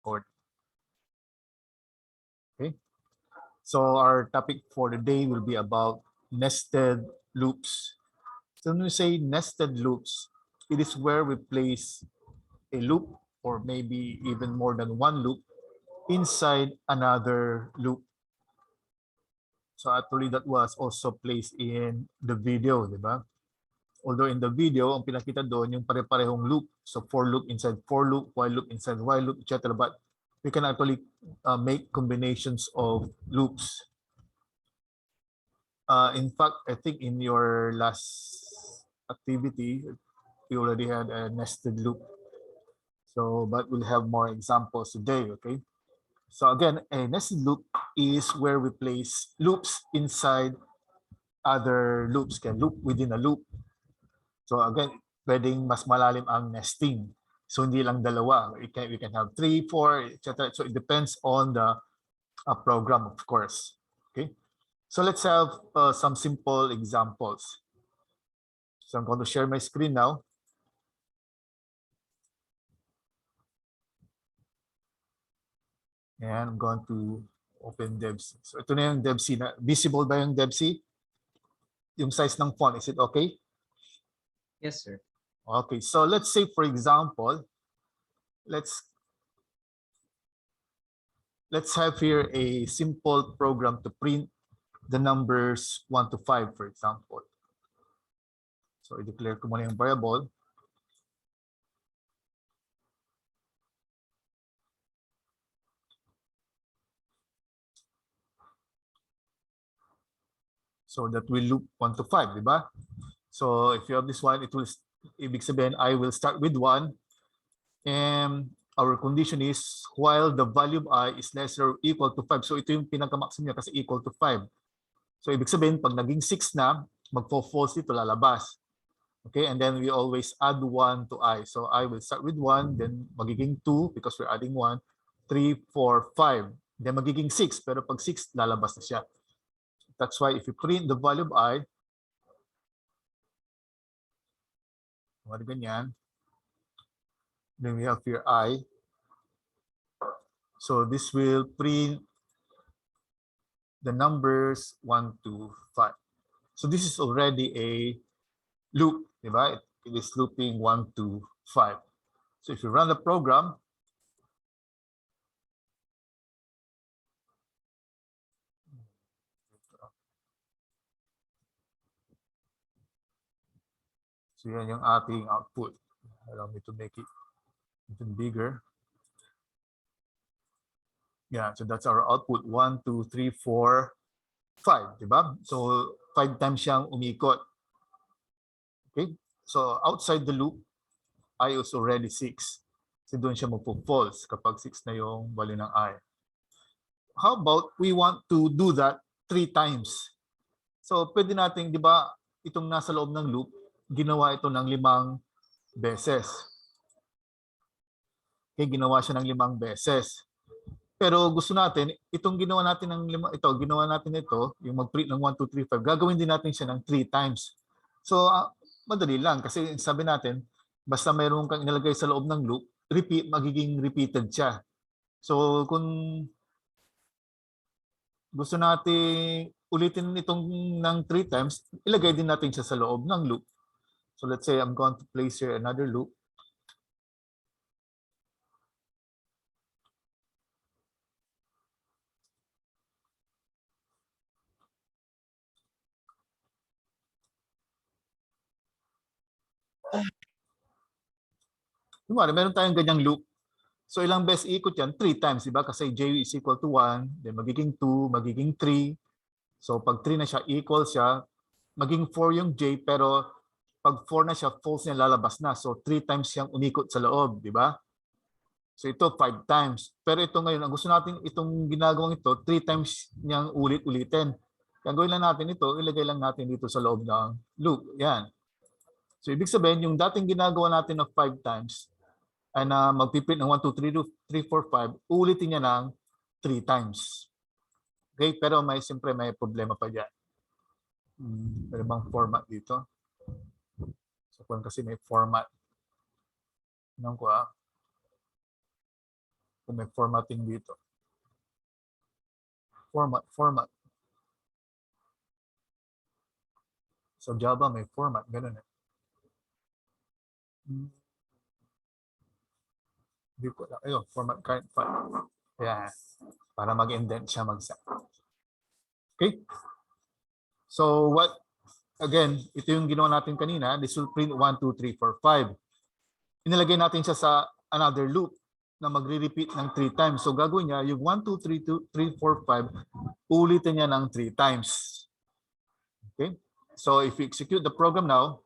record. Okay, so our topic for the day will be about nested loops. So when we say nested loops, it is where we place a loop or maybe even more than one loop inside another loop. So actually that was also placed in the video, di ba? Although in the video, ang pinakita doon yung pare-parehong loop. So for loop inside for loop, while loop inside while loop, etc. But we can actually make combinations of loops. In fact, I think in your last activity, you already had a nested loop. So, but we'll have more examples today, okay? So again, a nested loop is where we place loops inside other loops, can loop within a loop. So again, pwedeng mas malalim ang nesting. So hindi lang dalawa. We can have 3, 4, etc. So it depends on the program, of course. Okay. So let's have some simple examples. So I'm going to share my screen now. And I'm going to open DevC. So ito na yung DevC. Visible ba yung DevC? Yung size ng font, is it okay? Yes, sir. Okay, so let's say, for example, let's have here a simple program to print the numbers 1 to 5, for example. So i-declare ko muna yung variable. So that will loop 1 to 5, di ba? So if you have this one, it will, ibig sabihin, I will start with 1. And our condition is while the value of I is lesser or equal to 5. So ito yung pinaka-maximum niya kasi equal to 5. So ibig sabihin, pag naging 6 na, magpo-false dito, lalabas. Okay, and then we always add 1 to I. So I will start with 1, then magiging 2 because we're adding 1, 3, 4, 5. Then magiging 6, pero pag 6, lalabas na siya. That's why if you print the value of I, ganyan, then we have here I. So this will print the numbers 1 to 5. So this is already a loop, right? It is looping 1 to 5. So if you run the program, so yan yung ating output. Allow me to make it even bigger. Yeah, so that's our output. 1, 2, 3, 4, 5, diba? So 5 times siyang umikot. Okay, so outside the loop, I is already 6. So doon siya magpo-false kapag 6 na yung value ng I. How about we want to do that 3 times? So pwede natin, di ba, itong nasa loob ng loop, ginawa ito ng 5 beses. Okay, ginawa siya ng 5 beses. Pero gusto natin, itong ginawa natin ng ginawa natin ito, yung mag-print ng 1, 2, 3, 5, gagawin din natin siya ng 3 times. So madali lang kasi sabi natin, basta mayroon kang inilagay sa loob ng loop, magiging repeated siya. So kung gusto natin ulitin itong ng 3 times, ilagay din natin siya sa loob ng loop. So let's say I'm going to place here another loop. Kumari, meron tayong ganyang loop. So ilang beses ikot yan? 3 times, di ba? Kasi j is equal to 1, then magiging 2, magiging 3. So pag 3 na siya, equal siya. Maging 4 yung j, pero pag 4 na siya, false niya lalabas na. So 3 times siyang unikot sa loob, di ba? So ito 5 times. Pero ito ngayon, ang gusto natin itong ginagawang ito, 3 times niyang ulit-ulitin. Gagawin lang natin ito, ilagay lang natin dito sa loob ng loop. Yan. So ibig sabihin, yung dating ginagawa natin ng 5 times, ay na magpiprint ng 1, 2, 3, 4, 5, ulitin niya ng 3 times. Okay? Pero siyempre may problema pa dyan. May bang format dito? So kung kasi may format. Anong ko kung may formatting dito. Format. Sa Java may format, ganun eh. Hindi ko lang. Ayun, format current file. Ayan. Para mag-indent siya mag-set. Okay? So what, again, ito yung ginawa natin kanina. This will print 1, 2, 3, 4, 5. Inilagay natin siya sa another loop na magre-repeat ng 3 times. So gagawin niya, yung 1, 2, 3, 4, 5, ulitin niya ng 3 times. Okay? So if we execute the program now,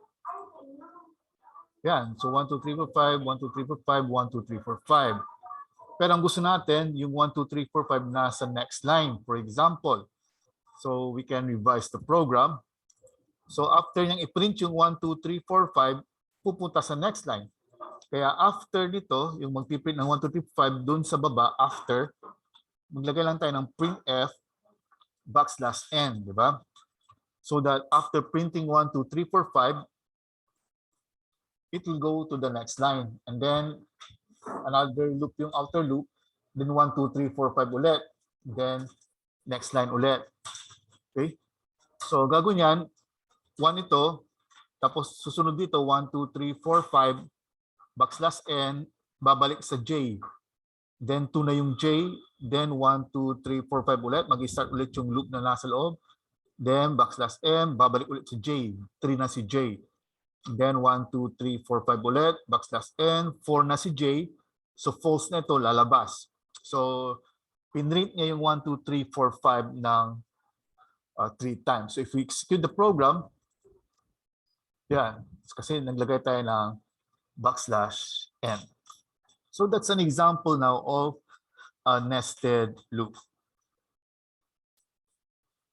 yan. So 1, 2, 3, 4, 5, 1, 2, 3, 4, 5, 1, 2, 3, 4, 5. Pero ang gusto natin, yung 1, 2, 3, 4, 5 nasa next line, for example. So we can revise the program. So after niyang i-print yung 1, 2, 3, 4, 5, pupunta sa next line. Kaya after dito, yung mag-print ng 1, 2, 3, 4, 5, dun sa baba, after, maglagay lang tayo ng printf \n, di ba? So that after printing 1, 2, 3, 4, 5, it will go to the next line. And then another loop yung outer loop. Then 1, 2, 3, 4, 5 ulit. Then next line ulit. Okay? So gagawin yan. 1 ito. Tapos susunod dito 1, 2, 3, 4, 5 \n. Babalik sa j. Then 2 na yung j. Then 1, 2, 3, 4, 5 ulit. Mag-start ulit yung loop na nasa loob. Then \m. Babalik ulit sa j. 3 na si j. Then 1, 2, 3, 4, 5 ulit, \n, 4 na si j. So false na ito, lalabas. So pinrint niya yung 1, 2, 3, 4, 5 ng 3 times. So if we execute the program, yan, kasi naglagay tayo ng \n. So that's an example now of a nested loop.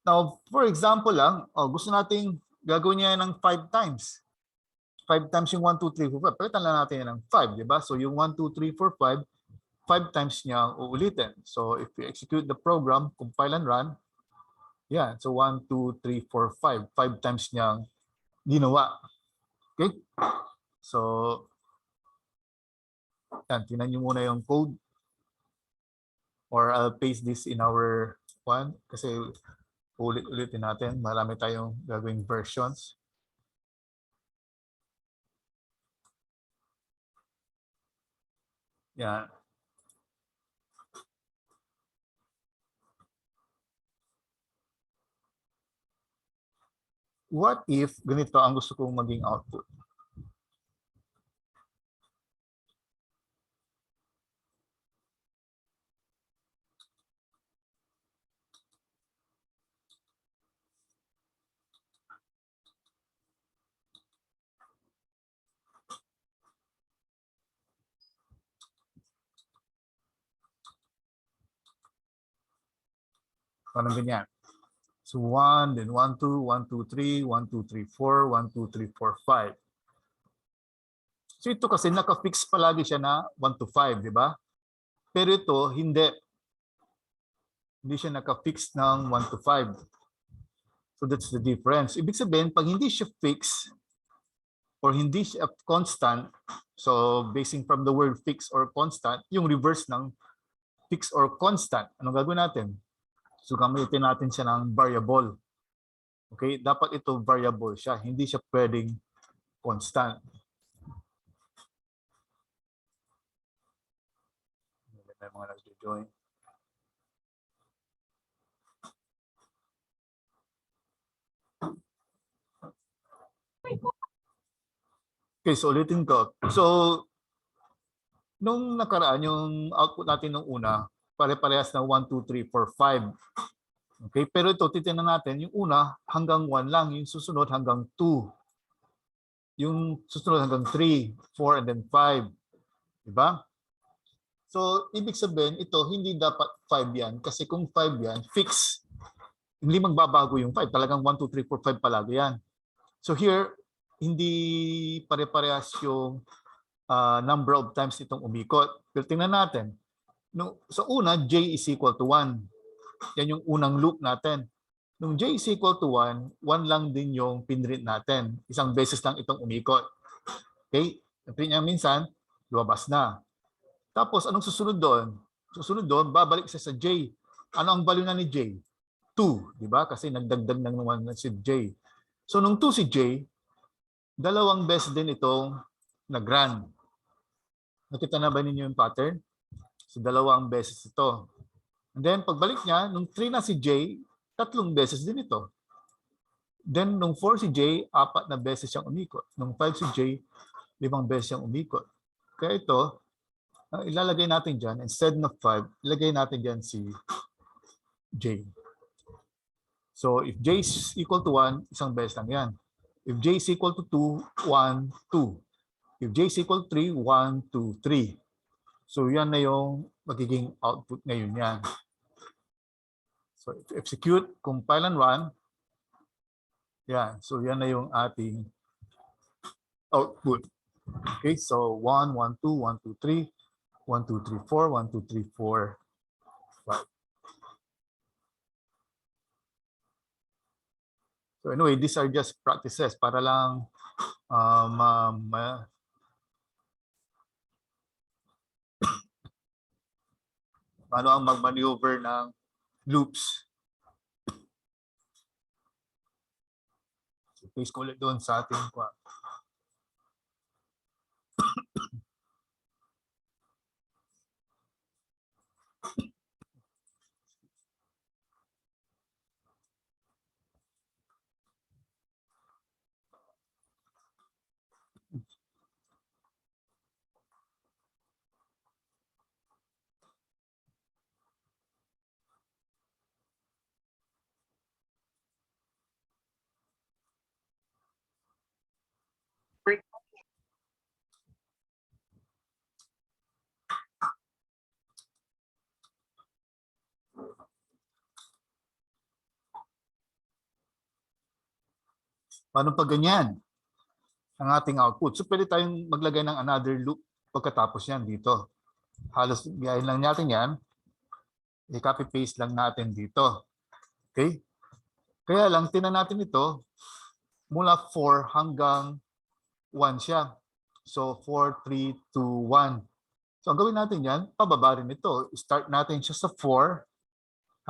Now, for example lang, gusto nating gagawin niya ng 5 times. 5 times yung 1, 2, 3, 4, 5. Palitan lang natin yan ng 5, di ba? So yung 1, 2, 3, 4, 5, 5 times niya uulitin. So if we execute the program, compile and run, yeah, so 1, 2, 3, 4, 5. 5 times niya ginawa. Okay? So, yan, tingnan nyo muna yung code. Or I'll paste this in our one kasi ulit-ulitin natin. Marami tayong gagawing versions. Yeah. What if ganito ang gusto kong maging output? Parang ganyan. So 1, then 1, 2, 1, 2, 3, 1, 2, 3, 4, 1, 2, 3, 4, 5. So ito kasi naka-fix palagi siya na 1 to 5, di ba? Pero ito, hindi. Hindi siya naka-fix ng 1 to 5. So that's the difference. Ibig sabihin, pag hindi siya fix or hindi siya constant, so basing from the word fix or constant, yung reverse ng fix or constant, anong gagawin natin? So gamitin natin siya ng variable. Okay? Dapat ito variable siya. Hindi siya pwedeng constant. May mga nag-join. Okay, so ulitin ko. So, nung nakaraan, yung output natin nung una, pare-parehas na 1, 2, 3, 4, 5. Okay, pero ito, titignan natin, yung una hanggang 1 lang, yung susunod hanggang 2. Yung susunod hanggang 3, 4, and then 5. Diba? So, ibig sabihin, ito, hindi dapat 5 yan. Kasi kung 5 yan, fix. Hindi magbabago yung 5. Talagang 1, 2, 3, 4, 5 palagi yan. So here, hindi pare-parehas yung number of times itong umikot. Pero tingnan natin. No, sa una, j is equal to 1. Yan yung unang loop natin. Nung j is equal to 1, 1 lang din yung pinrint natin. Isang beses lang itong umikot. Okay? Print niya minsan, lumabas na. Tapos, anong susunod doon? Susunod doon, babalik siya sa J. Ano ang value na ni J? 2, di ba? Kasi nagdagdag ng naman si J. So nung 2 si J, dalawang beses din itong nag-run. Nakita na ba ninyo yung pattern? So dalawang beses ito. And then pagbalik niya, nung 3 na si J, 3 beses din ito. Then nung 4 si J, 4 na beses siyang umikot. Nung 5 si J, 5 beses siyang umikot. Kaya ito, ilalagay natin dyan, instead of 5, ilagay natin dyan si J. So if J is equal to 1, isang beses lang yan. If J is equal to 2, 1, 2. If J is equal to 3, 1, 2, 3. So yan na yung magiging output ngayon yan. So if execute, compile and run, yan. So yan na yung ating output. Okay, so 1, 1, 2, 1, 2, 3, 1, 2, 3, 4, 1, 2, 3, 4, 5. So anyway, these are just practices para lang ano ang mag-maneuver ng loops. So, please ko ulit doon sa ating paano pag ganyan ang ating output. So pwede tayong maglagay ng another loop pagkatapos yan dito. Halos gayahin lang natin yan. I-copy paste lang natin dito. Okay? Kaya lang, tinan natin ito mula 4 hanggang 1 siya. So 4, 3, 2, 1. So ang gawin natin yan, pababa rin ito. Start natin siya sa 4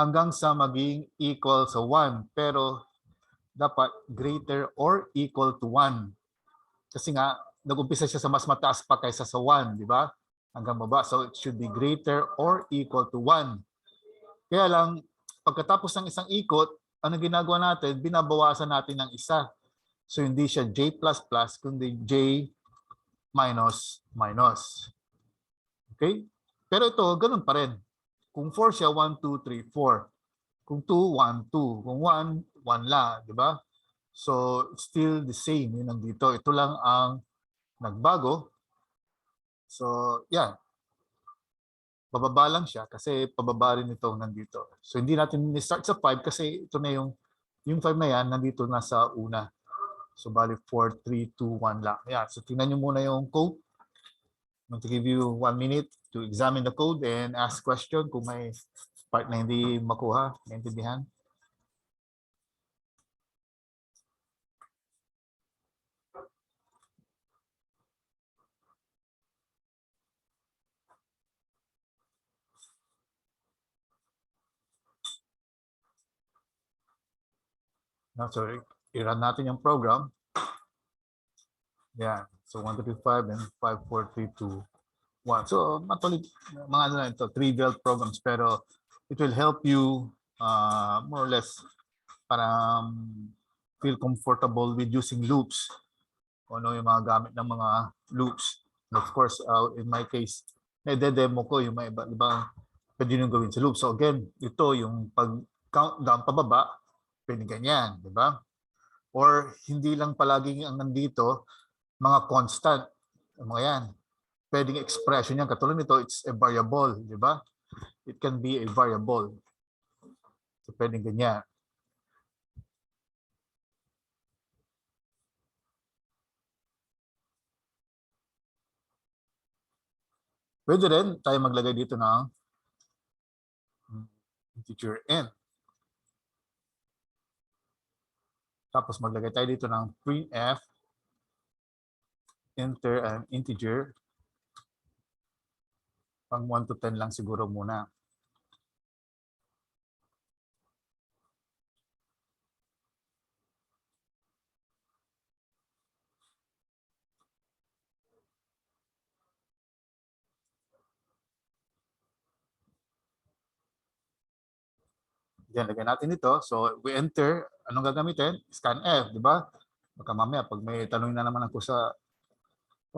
hanggang sa maging equal sa 1. Pero dapat greater or equal to 1. Kasi nga, nag-umpisa siya sa mas mataas pa kaysa sa 1, di ba? Hanggang baba. So it should be greater or equal to 1. Kaya lang, pagkatapos ng isang ikot, ano ginagawa natin? Binabawasan natin ng isa. So hindi siya J++, kundi J minus minus. Okay? Pero ito, ganun pa rin. Kung 4 siya, 1, 2, 3, 4. Kung 2, 1, 2. Kung 1, 1 lang. Di ba? So, it's still the same. Yun nandito. Ito lang ang nagbago. So, yan. Bababa lang siya kasi pababa rin ito nandito. So, hindi natin start sa 5 kasi ito na yung 5 na yan, nandito na sa una. So, bali 4, 3, 2, 1 lang. Yeah. So, tingnan nyo muna yung code. I'm going to give you 1 minute to examine the code and ask question kung may part na hindi makuha, naintindihan. No, so, i-run natin yung program. Yeah. So 1, 2, 3, 5 and 5, 4, 3, 2, 1. So matuloy, mga ano na ito, trivial programs, pero it will help you more or less para feel comfortable with using loops. Kung ano yung mga gamit ng mga loops. And of course, in my case, na-demo ko yung mga iba pwede nyo gawin sa loop. So again, ito yung pag-count down pababa, pwede ganyan, di ba? Or hindi lang palaging ang nandito, mga constant, mga yan. Pwedeng expression yan. Katulad nito, it's a variable, di ba? It can be a variable. So pwedeng ganyan. Pwede rin tayo maglagay dito ng integer n. Tapos maglagay tayo dito ng printf, enter an integer. Pang 1 to 10 lang siguro muna. Yan, lagyan natin ito. So, we enter. Anong gagamitin? Scan F, di ba? Baka mamaya, pag may tanong na naman ako sa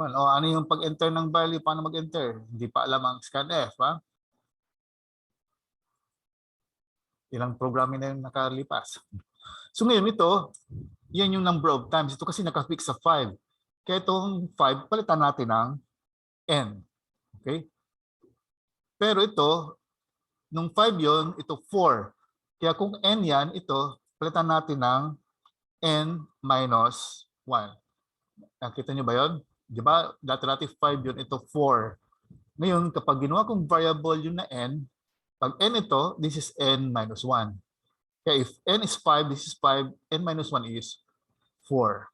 ano yung pag-enter ng value, paano mag-enter? Hindi pa alam ang scan F, ha? Ilang programming na yung nakalipas. So ngayon ito, yan yung number of times. Ito kasi nakafix sa 5. Kaya itong 5, palitan natin ng n. Okay? Pero ito, nung 5 yon, ito 4. Kaya kung n yan, ito, palitan natin ng n minus 1. Nakita nyo ba yun? Di ba? Dati 5 yun, ito 4. Ngayon, kapag ginawa kong variable yun na n, pag n ito, this is n minus 1. Kaya if n is 5, this is 5, n minus 1 is 4.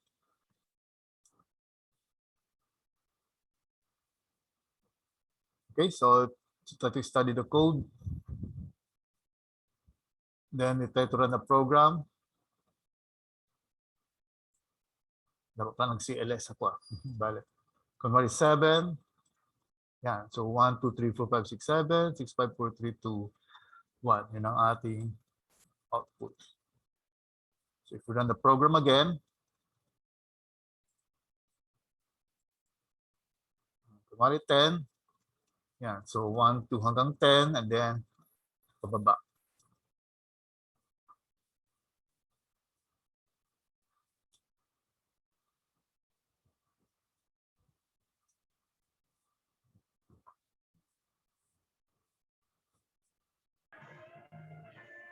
Okay, so try to study the code. Then we try to run the program. Dapat pa nag-CLS ako. Balik. Kunwari 7. Yan. So 1, 2, 3, 4, 5, 6, 7. 6, 5, 4, 3, 2, 1. Yun ang ating output. So if we run the program again, kunwari 10. Yan. So 1, 2 hanggang 10 and then pababa.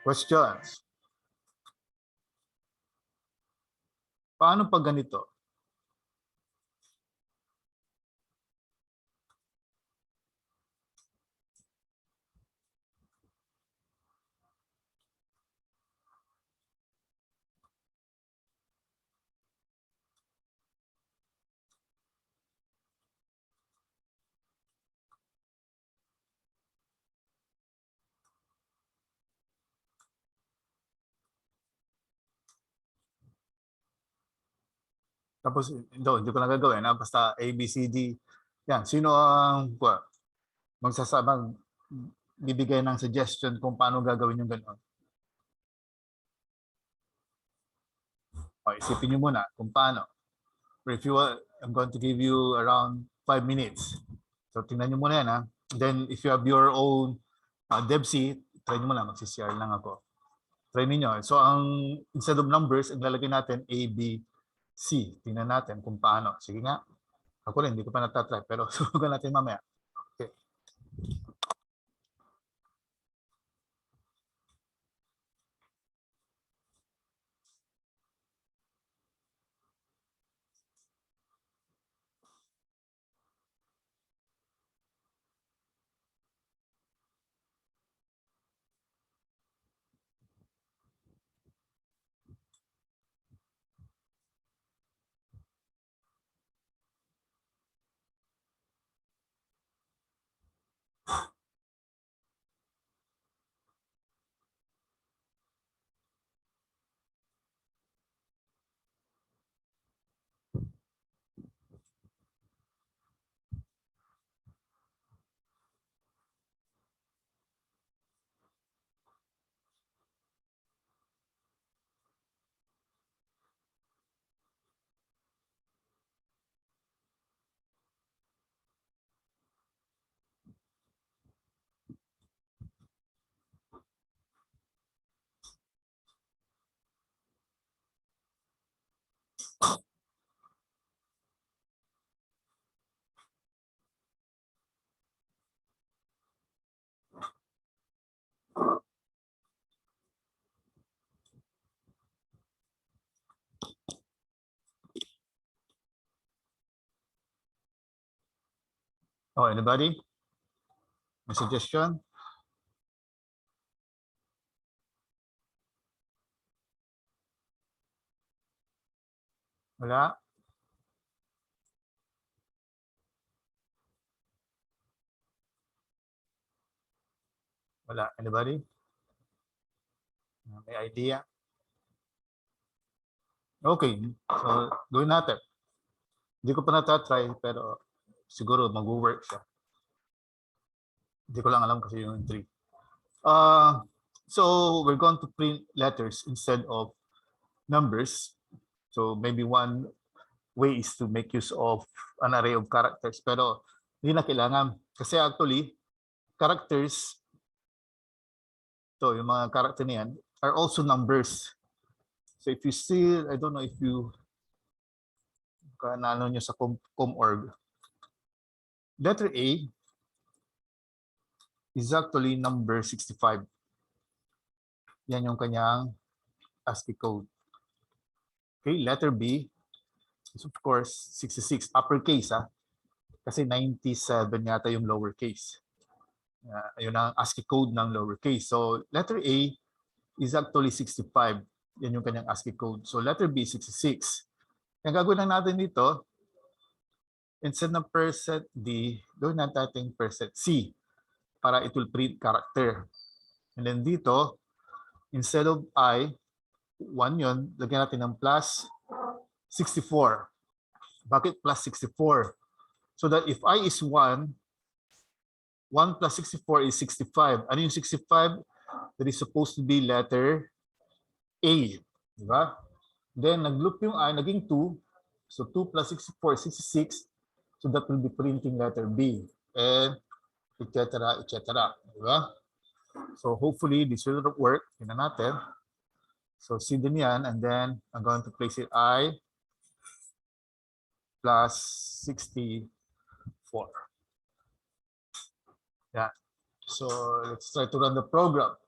Questions? Paano pag ganito? Tapos hindi ko na gagawin. Basta A, B, C, D. Yan. Sino ang magsasabang bibigay ng suggestion kung paano gagawin yung gano'n? O, isipin nyo muna kung paano. If you want, I'm going to give you around 5 minutes. So tingnan nyo muna yan, ha. Then if you have your own DevC, try nyo muna. Magsishare lang ako. Try ninyo. So instead of numbers, ang lalagay natin A, B, C. Tingnan natin kung paano. Sige nga. Ako rin, hindi ko pa natatry. Pero subukan natin mamaya. Okay. Oh, anybody? May suggestion? Wala? Wala. Anybody? May idea? Okay. So, gawin natin. Hindi ko pa natatry, pero siguro mag-work siya. Hindi ko lang alam kasi yung 3. So, we're going to print letters instead of numbers. So, maybe one way is to make use of an array of characters. Pero, hindi na kailangan. Kasi actually, characters, yung mga character niyan, are also numbers. So, if you see, I don't know if you kanano nyo sa com.org, letter A is actually number 65. Yan yung kanyang ASCII code. Okay, letter B is of course 66, uppercase kasi 97 yata yung lowercase. Yun ang ASCII code ng lowercase. So letter A is actually 65. Yan yung kanyang ASCII code. So letter B is 66. Ang gagawin lang natin dito, instead ng %D, gawin natin %C para it will print character. And then dito, instead of I, 1 yun, lagyan natin ng plus 64. Bakit plus 64? So that if I is 1, 1 plus 64 is 65. Ano yung 65? That is supposed to be letter A. Diba? Then nag-loop yung I, naging 2. So 2 plus 64 is 66. So that will be printing letter B. And etc. etc. Diba? So hopefully this will work. Tingnan natin. So see din yan. And then I'm going to place it I plus 64. Yeah. So let's try to run the program.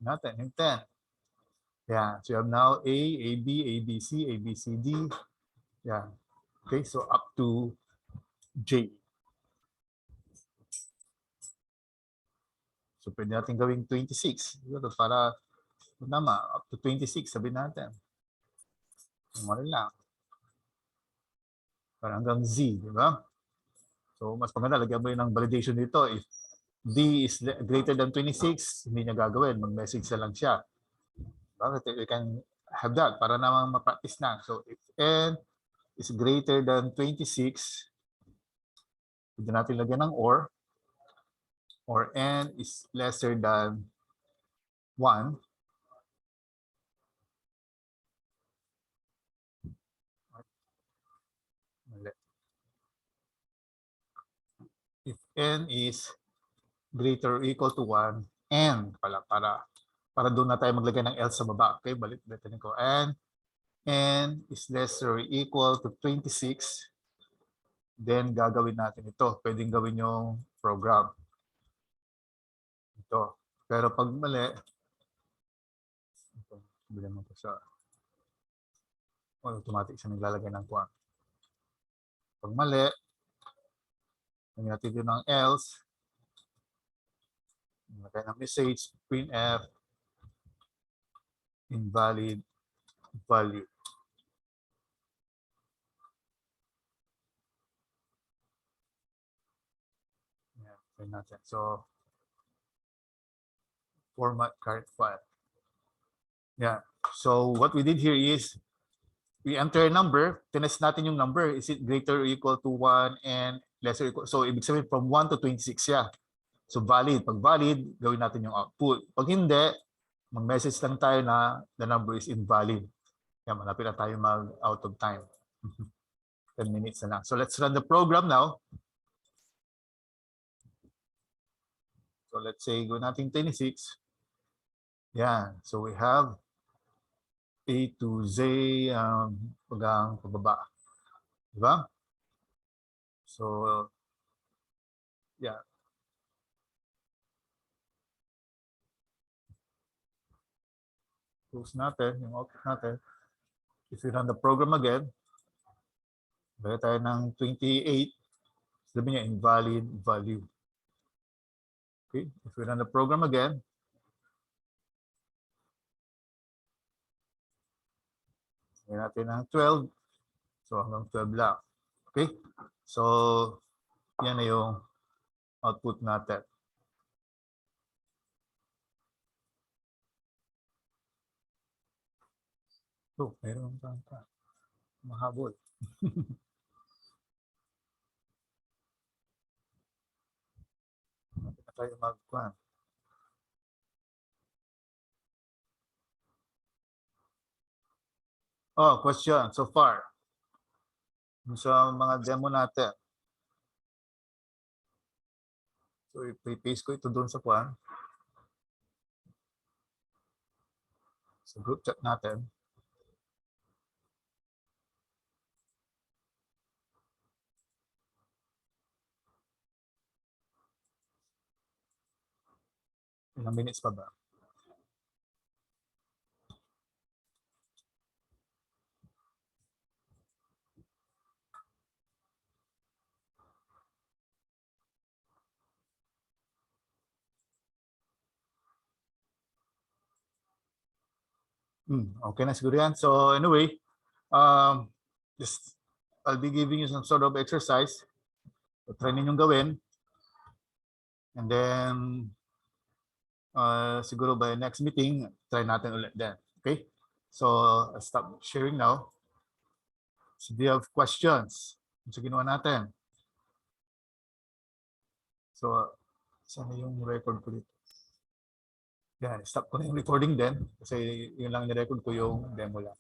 Natin yung 10. Yeah. So you have now A, AB, ABC, ABCD. Yeah. Okay. So up to J. So pwede natin gawing 26. Para tama, up to 26 sabihin natin. Ano lang. Para hanggang Z, di ba? So mas maganda, lagyan mo yun ng validation dito. If D is greater than 26, hindi niya gagawin. Mag-message na lang siya. Bakit? We can have that para namang ma-practice na. So if N is greater than 26, pwede natin lagyan ng or N is lesser than 1. If N is greater or equal to 1, N pala, para doon na tayo maglagay ng else sa baba. Okay, balitin ko. And N is lesser or equal to 26. Then gagawin natin ito. Pwedeng gawin yung program. Ito. Pero pag mali, bilang mo ito sa automatic siya naglalagay ng kuwan. Pag mali, lagyan natin din ng else. Lagay ng message, printf, invalid value. Yan, natin. So, format current file. Yeah. So what we did here is we enter a number, tinest natin yung number. Is it greater or equal to 1 and lesser or equal? So ibig sabihin from 1 to 26 siya. So valid. Pag valid, gawin natin yung output. Pag hindi, mag-message lang tayo na the number is invalid. Yan, malapit na tayo mag-out of time. 10 minutes na lang. So let's run the program now. So let's say go natin 26. Yan. So we have A to Z hanggang pababa. Diba? So, yeah. Close natin yung output natin. If we run the program again, baya tayo ng 28, sabi niya invalid value. Okay, if we run the program again, sabi natin ng 12, so hanggang 12 lang. Okay, so Yan na yung output natin. So, meron pa mahabol. Hindi na tayo mag-plan. Oh, question so far. Sa mga demo natin. So, i-paste ko ito doon sa plan. Sa group chat natin. Ilang minutes pa ba? Okay na siguro yan. So anyway, just I'll be giving you some sort of exercise. So, try ninyong gawin. And then, siguro by next meeting, try natin ulit din. Okay? So, I'll stop sharing now. So, do you have questions? Sa ginawa natin. So, saan yung record ko dito? Yan, stop ko na yung recording din. Kasi yun lang nirecord ko yung demo lang.